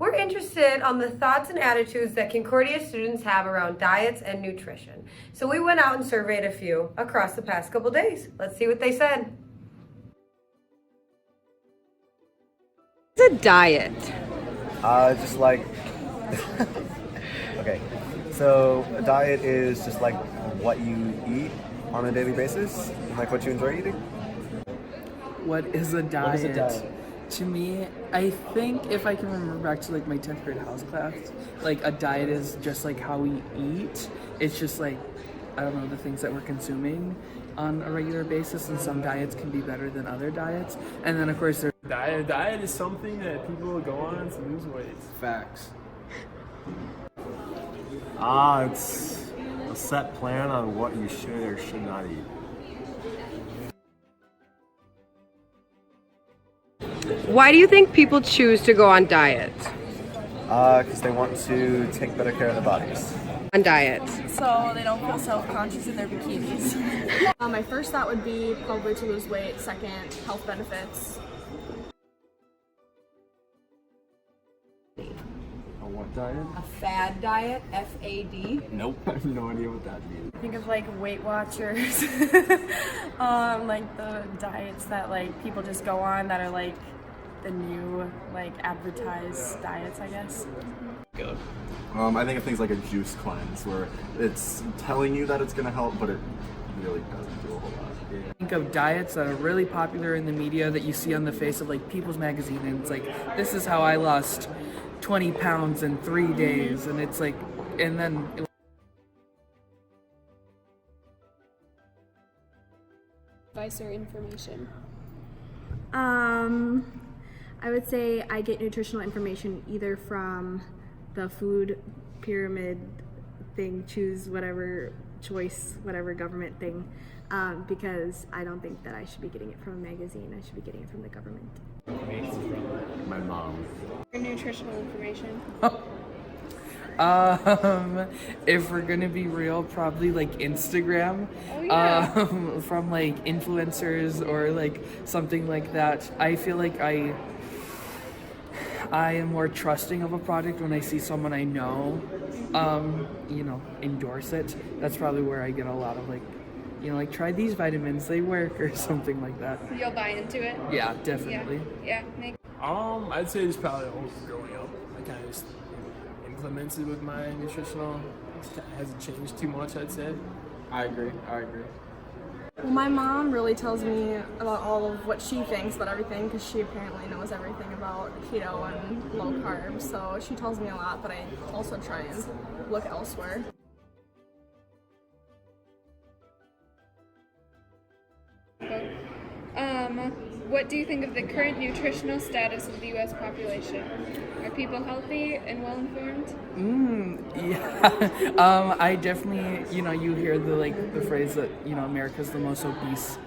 We're interested on the thoughts and attitudes that Concordia students have around diets and nutrition. So we went out and surveyed a few across the past couple days. Let's see what they said. What's a diet? Just like, okay, so a diet is just like what you eat on a daily basis, and like what you enjoy eating. What is a diet? What is a diet? To me, I think if I can remember back to like my 10th grade house class, like a diet is just like how we eat. It's just like, I don't know, the things that we're consuming on a regular basis, and some diets can be better than other diets. And then of course there's Diet is something that people go on to lose weight. facts. It's a set plan on what you should or should not eat. Why do you think people choose to go on diets? Because they want to take better care of their bodies. On diets. So they don't feel self-conscious in their bikinis. My first thought would be probably to lose weight. Second, health benefits. A what diet? A fad diet, F-A-D. Nope, I have no idea what that means. Think of like Weight Watchers, like the diets that like people just go on that are like the new like advertised diets, I guess. I think of things like a juice cleanse where it's telling you that it's going to help, but it really doesn't do a whole lot. Think of diets that are really popular in the media that you see on the face of like People's Magazine, and it's like, this is how I lost 20 pounds in 3 days, and it's like, and then Advice or information? I would say I get nutritional information either from the food pyramid thing, choose whatever choice, whatever government thing, because I don't think that I should be getting it from a magazine. I should be getting it from the government. My mom. Nutritional information. If we're gonna be real, probably like Instagram, from like influencers or like something like that. I feel like I am more trusting of a product when I see someone I know, endorse it. That's probably where I get a lot of like, like try these vitamins, they work, or something like that. You'll buy into it? Yeah, definitely. Yeah. Nick? I'd say it's probably always growing up. I kind of just implemented with my nutritional. It hasn't changed too much, I'd say. I agree. Well, my mom really tells me about all of what she thinks about everything because she apparently knows everything about keto and low carb. So she tells me a lot, but I also try and look elsewhere. What do you think of the current nutritional status of the U.S. population? Are people healthy and well informed? Yeah. I definitely, you hear the phrase that, America's the most obese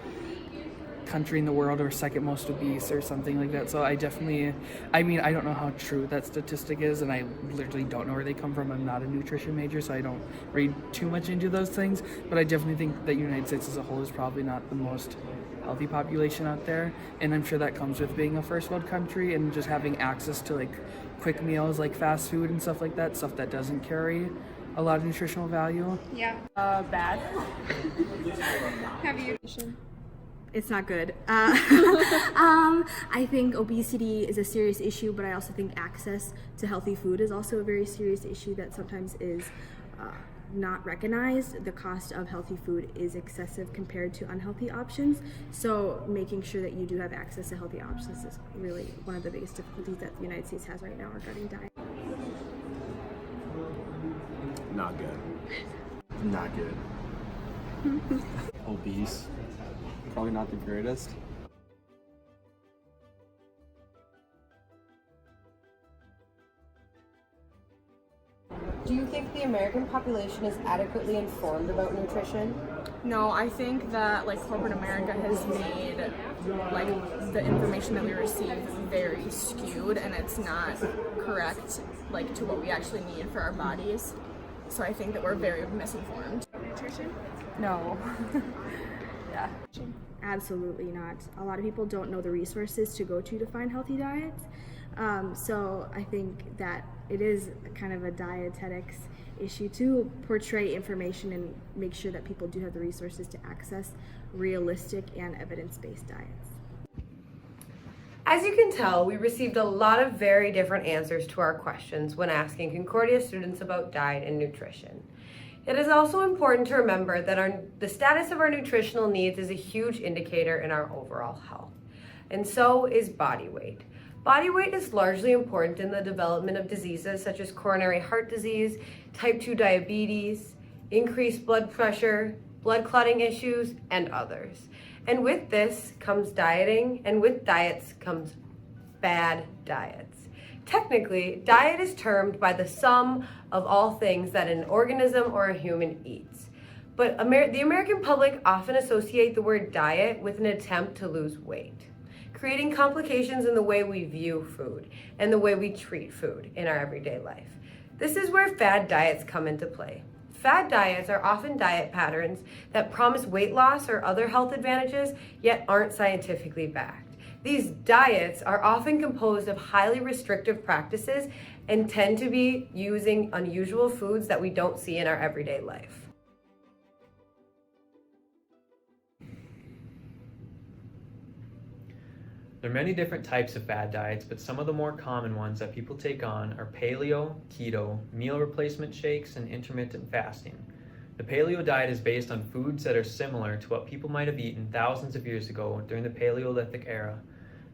country in the world, or second most obese, or something like that. So I definitely, I don't know how true that statistic is, and I literally don't know where they come from. I'm not a nutrition major, so I don't read too much into those things, but I definitely think that the United States as a whole is probably not the most healthy population out there, and I'm sure that comes with being a first world country and just having access to like quick meals like fast food and stuff like that, stuff that doesn't carry a lot of nutritional value. Yeah. Bad. Have you? It's not good. I think obesity is a serious issue, but I also think access to healthy food is also a very serious issue that sometimes is not recognized. The cost of healthy food is excessive compared to unhealthy options. So making sure that you do have access to healthy options is really one of the biggest difficulties that the United States has right now regarding diet. Not good. Not good. Obese. Probably not the greatest. Do you think the American population is adequately informed about nutrition? No, I think that like corporate America has made like the information that we receive very skewed, and it's not correct like to what we actually need for our bodies. So I think that we're very misinformed. Nutrition? No. Yeah. Absolutely not. A lot of people don't know the resources to go to find healthy diets. So I think that it is kind of a dietetics issue to portray information and make sure that people do have the resources to access realistic and evidence-based diets. As you can tell, we received a lot of very different answers to our questions when asking Concordia students about diet and nutrition. It is also important to remember that the status of our nutritional needs is a huge indicator in our overall health, and so is body weight. Body weight is largely important in the development of diseases such as coronary heart disease, type 2 diabetes, increased blood pressure, blood clotting issues, and others. And with this comes dieting, and with diets comes bad diets. Technically, diet is termed by the sum of all things that an organism or a human eats. But the American public often associate the word diet with an attempt to lose weight, creating complications in the way we view food and the way we treat food in our everyday life. This is where fad diets come into play. Fad diets are often diet patterns that promise weight loss or other health advantages, yet aren't scientifically backed. These diets are often composed of highly restrictive practices and tend to be using unusual foods that we don't see in our everyday life. There are many different types of fad diets, but some of the more common ones that people take on are paleo, keto, meal replacement shakes, and intermittent fasting. The paleo diet is based on foods that are similar to what people might have eaten thousands of years ago during the Paleolithic era.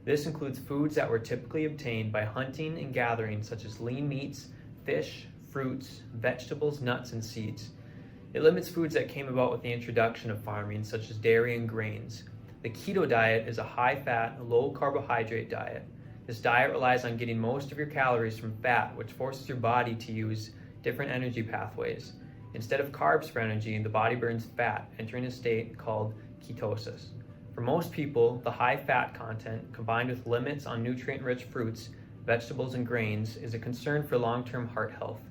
This includes foods that were typically obtained by hunting and gathering, such as lean meats, fish, fruits, vegetables, nuts, and seeds. It limits foods that came about with the introduction of farming, such as dairy and grains. The keto diet is a high-fat, low-carbohydrate diet. This diet relies on getting most of your calories from fat, which forces your body to use different energy pathways. Instead of carbs for energy, the body burns fat, entering a state called ketosis. For most people, the high fat content, combined with limits on nutrient-rich fruits, vegetables, and grains, is a concern for long-term heart health.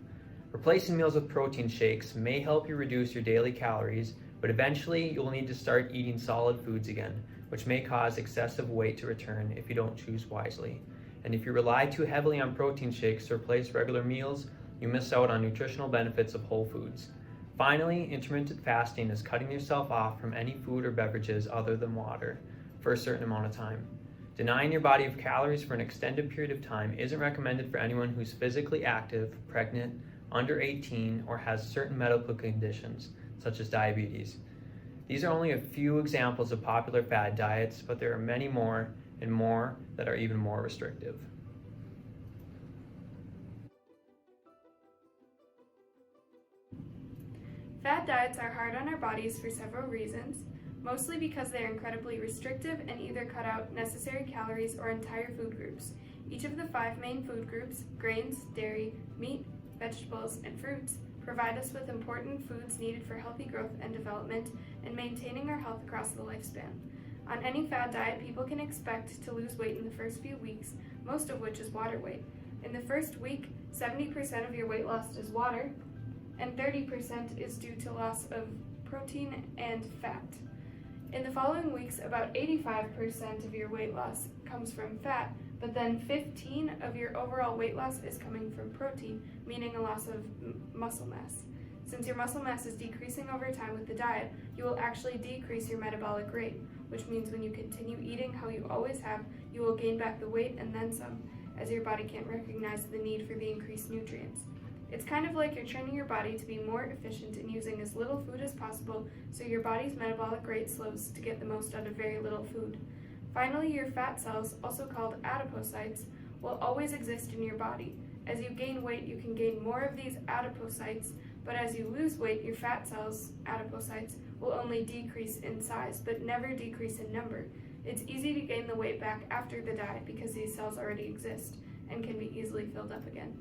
Replacing meals with protein shakes may help you reduce your daily calories, but eventually you'll need to start eating solid foods again, which may cause excessive weight to return if you don't choose wisely. And if you rely too heavily on protein shakes to replace regular meals, you miss out on nutritional benefits of whole foods. Finally, intermittent fasting is cutting yourself off from any food or beverages other than water for a certain amount of time. Denying your body of calories for an extended period of time isn't recommended for anyone who's physically active, pregnant, under 18, or has certain medical conditions, such as diabetes. These are only a few examples of popular fad diets, but there are many more and more that are even more restrictive. Fad diets are hard on our bodies for several reasons, mostly because they are incredibly restrictive and either cut out necessary calories or entire food groups. Each of the 5 main food groups, grains, dairy, meat, vegetables, and fruits, provide us with important foods needed for healthy growth and development and maintaining our health across the lifespan. On any fad diet, people can expect to lose weight in the first few weeks, most of which is water weight. In the first week, 70% of your weight loss is water, and 30% is due to loss of protein and fat. In the following weeks, about 85% of your weight loss comes from fat, but then 15% of your overall weight loss is coming from protein, meaning a loss of muscle mass. Since your muscle mass is decreasing over time with the diet, you will actually decrease your metabolic rate, which means when you continue eating how you always have, you will gain back the weight and then some, as your body can't recognize the need for the increased nutrients. It's kind of like you're training your body to be more efficient in using as little food as possible, so your body's metabolic rate slows to get the most out of very little food. Finally, your fat cells, also called adipocytes, will always exist in your body. As you gain weight, you can gain more of these adipocytes, but as you lose weight, your fat cells, adipocytes, will only decrease in size, but never decrease in number. It's easy to gain the weight back after the diet because these cells already exist and can be easily filled up again.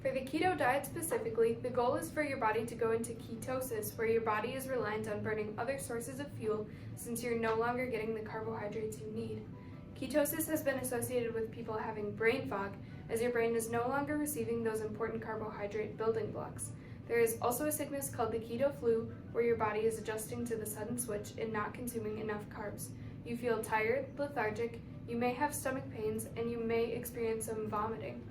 For the keto diet specifically, the goal is for your body to go into ketosis, where your body is reliant on burning other sources of fuel since you're no longer getting the carbohydrates you need. Ketosis has been associated with people having brain fog, as your brain is no longer receiving those important carbohydrate building blocks. There is also a sickness called the keto flu, where your body is adjusting to the sudden switch and not consuming enough carbs. You feel tired, lethargic, You may have stomach pains, and you may experience some vomiting.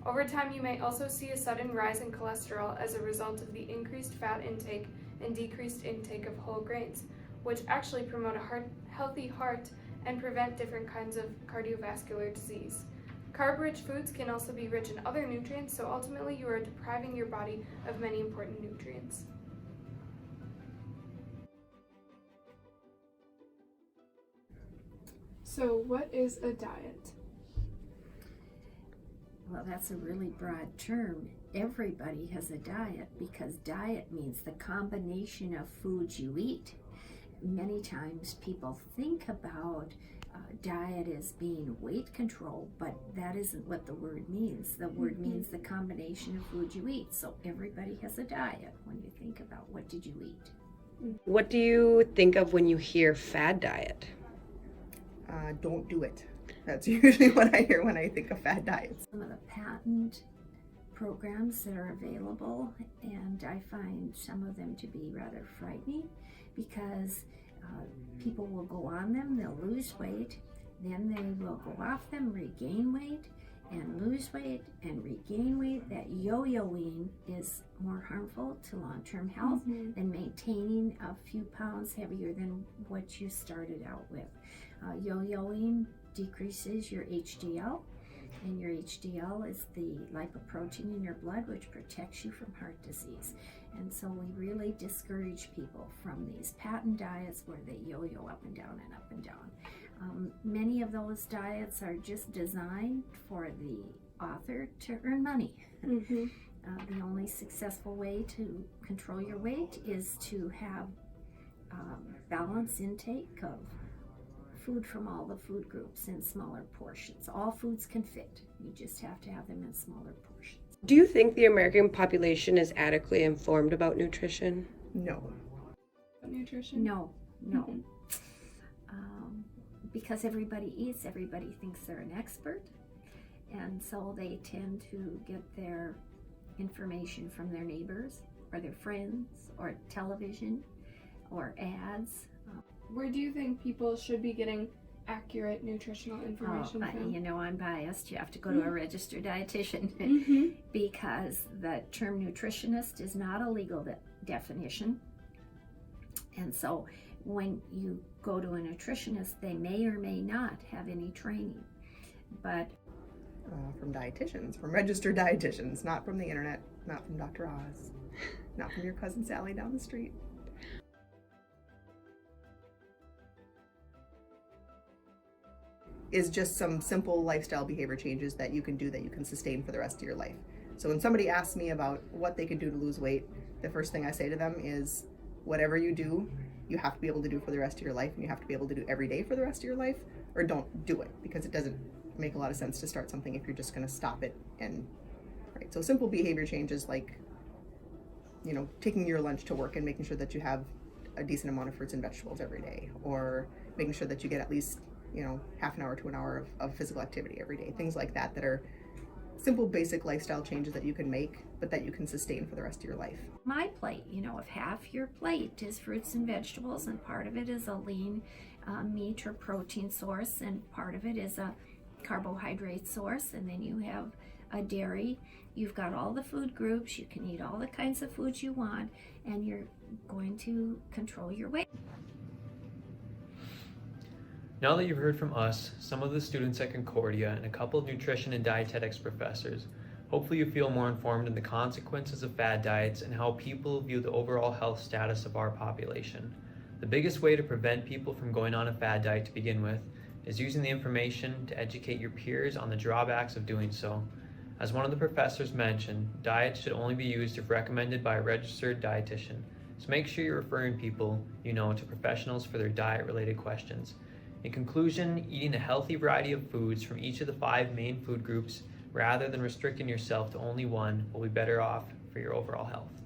Over time, you may also see a sudden rise in cholesterol as a result of the increased fat intake and decreased intake of whole grains, which actually promote a healthy heart and prevent different kinds of cardiovascular disease. Carb-rich foods can also be rich in other nutrients, so ultimately you are depriving your body of many important nutrients. So what is a diet? Well, that's a really broad term. Everybody has a diet because diet means the combination of foods you eat. Many times people think about diet as being weight control, but that isn't what the word means. The word means the combination of food you eat. So everybody has a diet when you think about what did you eat. What do you think of when you hear fad diet? Don't do it. That's usually what I hear when I think of fad diets. Some of the patent programs that are available, and I find some of them to be rather frightening because people will go on them, they'll lose weight, then they will go off them, regain weight, and lose weight and regain weight. That yo-yoing is more harmful to long-term health than maintaining a few pounds heavier than what you started out with. Yo-yoing decreases your HDL, and your HDL is the lipoprotein in your blood which protects you from heart disease. And so we really discourage people from these patent diets where they yo-yo up and down and up and down. Many of those diets are just designed for the author to earn money. The only successful way to control your weight is to have balanced intake of food from all the food groups in smaller portions. All foods can fit. You just have to have them in smaller portions. Do you think the American population is adequately informed about nutrition? No. Nutrition? No. Because everybody eats, everybody thinks they're an expert, and so they tend to get their information from their neighbors or their friends or television or ads. Where do you think people should be getting accurate nutritional information from? You know, I'm biased. You have to go to a registered dietitian because the term nutritionist is not a legal definition. And so when you go to a nutritionist, they may or may not have any training. But from dietitians, from registered dietitians, not from the internet, not from Dr. Oz, not from your cousin Sally down the street. Is just some simple lifestyle behavior changes that you can do that you can sustain for the rest of your life. So when somebody asks me about what they can do to lose weight, the first thing I say to them is, whatever you do, you have to be able to do for the rest of your life, and you have to be able to do every day for the rest of your life, or don't do it, because it doesn't make a lot of sense to start something if you're just going to stop it. And right, so simple behavior changes like, you know, taking your lunch to work and making sure that you have a decent amount of fruits and vegetables every day, or making sure that you get at least, you know, half an hour to an hour of physical activity every day. Things like that that are simple, basic lifestyle changes that you can make, but that you can sustain for the rest of your life. My plate, you know, if half your plate is fruits and vegetables and part of it is a lean meat or protein source and part of it is a carbohydrate source, and then you have a dairy, you've got all the food groups, you can eat all the kinds of foods you want, and you're going to control your weight. Now that you've heard from us, some of the students at Concordia, and a couple of nutrition and dietetics professors, hopefully you feel more informed in the consequences of fad diets and how people view the overall health status of our population. The biggest way to prevent people from going on a fad diet to begin with is using the information to educate your peers on the drawbacks of doing so. As one of the professors mentioned, diets should only be used if recommended by a registered dietitian, so make sure you're referring people you know to professionals for their diet-related questions. In conclusion, eating a healthy variety of foods from each of the 5 main food groups rather than restricting yourself to only one will be better off for your overall health.